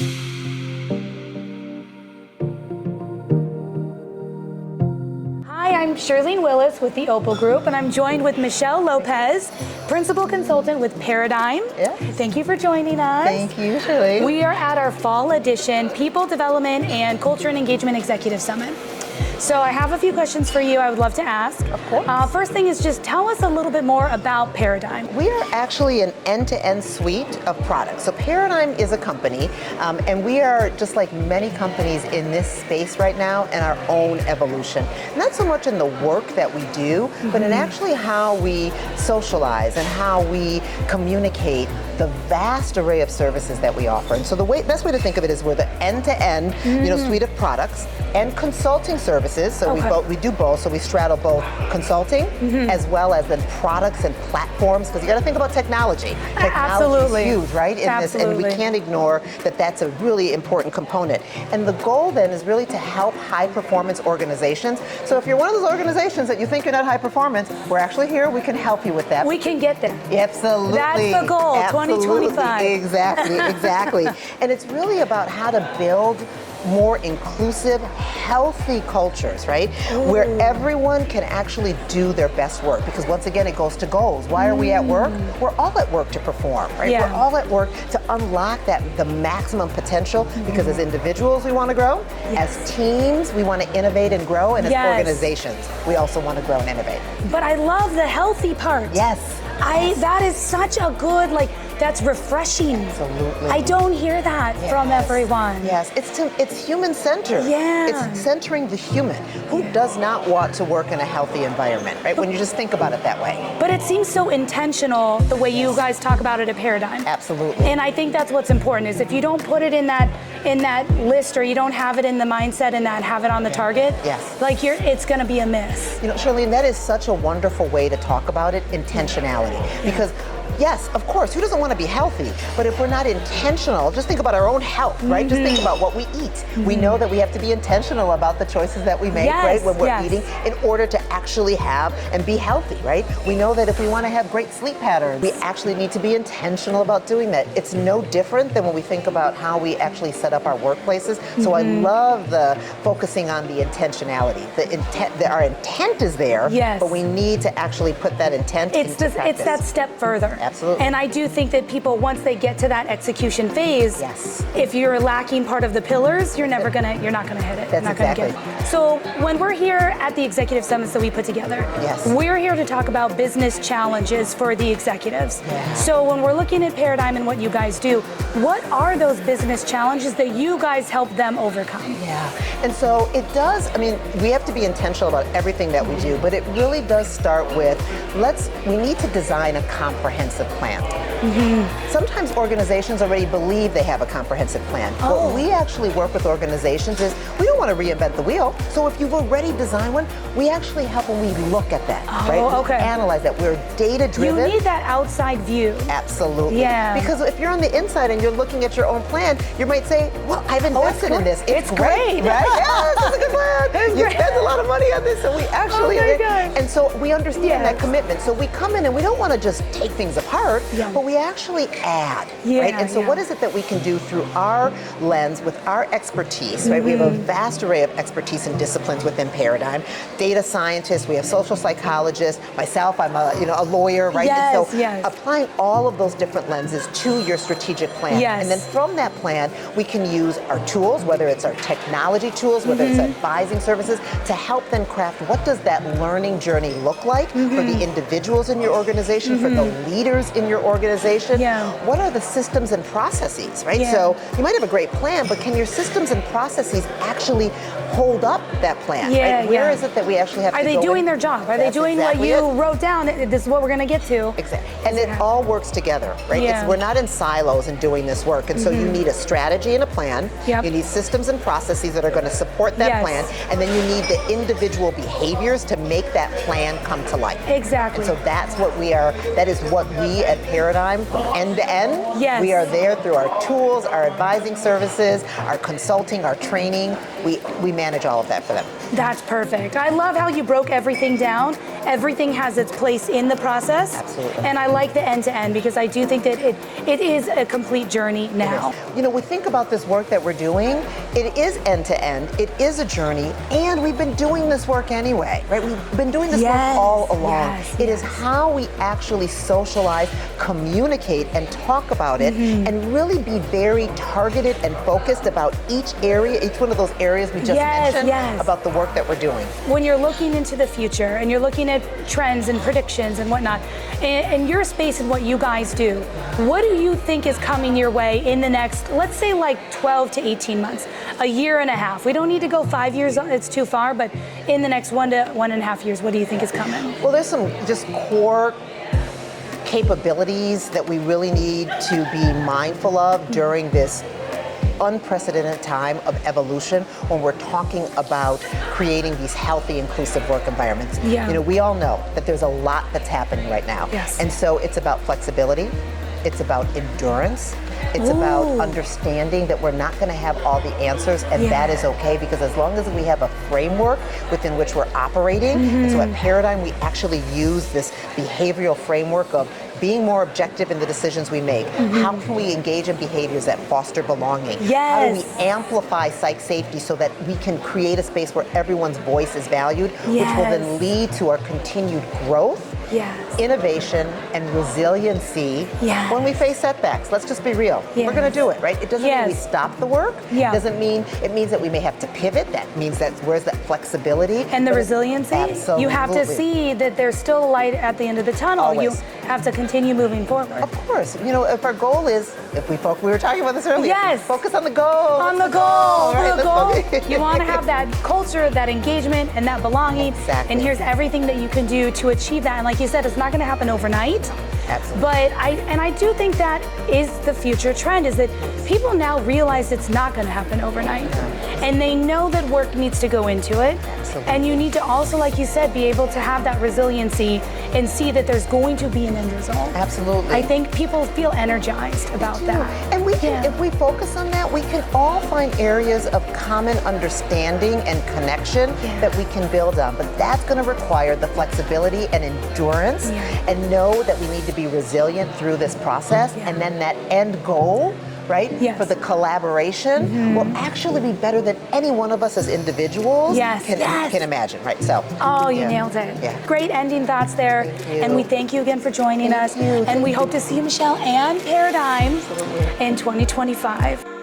Hi, I'm Shirlene Willis with the Opal Group, and I'm joined with Michelle Lopez, Principal Consultant with Paradigm. Yes. Thank you for joining us. Thank you, Shirley. We are at our Fall Edition People Development and Culture and Engagement Executive Summit. So I have a few questions for you I would love to ask. Of course. First thing is just tell us a little bit more about Paradigm. We are actually an end-to-end suite of products. So Paradigm is a company, and we are just like many companies in this space right now in our own evolution. Not so much in the work that we do, but in actually how we socialize and how we communicate the vast array of services that we offer. And so the best way to think of it is we're the end-to-end suite of products and consulting services. So we do both. So we straddle both consulting as well as then products and platforms, because you got to think about technology. Technology is huge, right? In this, and we can't ignore that that's a really important component. And the goal then is really to help high performance organizations. So if you're one of those organizations that you think you're not high performance, we're actually here. We can help you with that. We can get there. Absolutely. That's the goal, Absolutely. 2025. Exactly. And it's really about how to build more inclusive, healthy cultures, right? Where everyone can actually do their best work. Because once again, it goes to goals. Why are we at work? We're all at work to perform, right? Yeah. We're all at work to unlock the maximum potential, because as individuals, we want to grow. As teams, we want to innovate and grow. And as organizations, we also want to grow and innovate. But I love the healthy part. Yes. That is such a good, that's refreshing. Absolutely. I don't hear that from everyone. Yes, it's human-centered. Yeah. It's centering the human. Who does not want to work in a healthy environment, right? When you just think about it that way. But it seems so intentional the way you guys talk about it at Paradigm. Absolutely. And I think that's what's important, is if you don't put it in that list, or you don't have it in the mindset and have it on the target, it's gonna be a miss. You know, Charlene, that is such a wonderful way to talk about it, intentionality. Because yes, of course, who doesn't want to be healthy? But if we're not intentional, just think about our own health, right? Just think about what we eat. We know that we have to be intentional about the choices that we make, right? When we're eating, in order to actually have and be healthy, right? We know that if we want to have great sleep patterns, we actually need to be intentional about doing that. It's no different than when we think about how we actually set up our workplaces. So I love the focusing on the intentionality. The intent, our intent is there, but we need to actually put that intent into practice. It's that step further. Absolutely. And I do think that people, once they get to that execution phase, if you're lacking part of the pillars, you're not gonna hit it. That's exactly. So when we're here at the executive summits that we put together, we're here to talk about business challenges for the executives. So when we're looking at Paradigm and what you guys do, what are those business challenges that you guys help them overcome? And so it does, we have to be intentional about everything that we do, but it really does start with, we need to design a comprehensive plan. Sometimes organizations already believe they have a comprehensive plan. What we actually work with organizations is, we don't want to reinvent the wheel. So if you've already designed one, we actually help when we look at that, right? We analyze that. We're data driven. You need that outside view. Absolutely. Because if you're on the inside and you're looking at your own plan, you might say, well, I've invested in this. It's great. Right? Yeah, this is a good plan. You spend a lot of money on this, so we actually, and so we understand that commitment. So we come in and we don't want to just take things apart, but we actually add, right? And so what is it that we can do through our lens, with our expertise, right? We have a vast array of expertise and disciplines within Paradigm. Data scientists, we have social psychologists, myself, I'm a lawyer, right? And so applying all of those different lenses to your strategic plan. And then from that plan, we can use our tools, whether it's our technology tools, whether it's advising services, to help them craft what does that learning journey look like for the individuals in your organization, for the leaders in your organization. What are the systems and processes, right? So you might have a great plan, but can your systems and processes actually hold up that plan? Right? Where is it that we actually have to go? Are they doing their job? Are they doing what you wrote down? This is what we're going to get to. Exactly. And it all works together, right? We're not in silos in doing this work. And so you need a strategy and a plan. You need systems and processes that are going to support that plan. And then you need the individual behaviors to make that plan come to life. Exactly. And so that's what that is what we at Paradigm, from end to end, we are there through our tools, our advising services, our consulting, our training. We manage all of that for them. That's perfect. I love how you broke everything down everything has its place in the process. Absolutely. And I like the end-to-end because I do think that it is a complete journey now. You know, we think about this work that we're doing, it is end-to-end, it is a journey, and we've been doing this work anyway, right? We've been doing this work all along. It is how we actually socialize, communicate, and talk about it, and really be very targeted and focused about each area, each one of those areas we just mentioned, about the work that we're doing. When you're looking into the future and you're looking at trends and predictions and whatnot, in your space and what you guys do, what do you think is coming your way in the next, let's say like 12 to 18 months, a year and a half? We don't need to go 5 years, it's too far, but in the next 1 to 1.5 years, what do you think is coming? Well, there's some just core capabilities that we really need to be mindful of during this unprecedented time of evolution when we're talking about creating these healthy, inclusive work environments. You know, we all know that there's a lot that's happening right now. And so it's about flexibility, it's about endurance, it's about understanding that we're not going to have all the answers, and that is okay, because as long as we have a framework within which we're operating, and so at Paradigm we actually use this behavioral framework of being more objective in the decisions we make. How can we engage in behaviors that foster belonging? How do we amplify psych safety so that we can create a space where everyone's voice is valued, which will then lead to our continued growth, innovation, and resiliency when we face setbacks. Let's just be real. We're going to do it, right? It doesn't mean we stop the work. It doesn't mean, it means that we may have to pivot. That means that where's that flexibility? And the resiliency? Absolutely. You have to see that there's still a light at the end of the tunnel. Always. You have to continue moving forward. Of course. You know, if our goal is, we were talking about this earlier. Focus on the goal. On the goal. Right, the goal. You want to have that culture, that engagement, and that belonging. Exactly. And here's everything that you can do to achieve that. And like you said, it's not going to happen overnight. Absolutely. But I do think that is the future trend, is that people now realize it's not going to happen overnight. And they know that work needs to go into it. Absolutely. And you need to also, like you said, be able to have that resiliency and see that there's going to be an end result. Absolutely. I think people feel energized about that. And we can, if we focus on that, we can all find areas of common understanding and connection that we can build on. But that's going to require the flexibility and endurance, and know that we need to be resilient through this process. And then that end goal, right, for the collaboration will actually be better than any one of us as individuals can imagine, right? So. Oh, you nailed it. Great ending thoughts there. And we thank you again for joining us. And we hope to see you, Michelle, and Paradigm in 2025.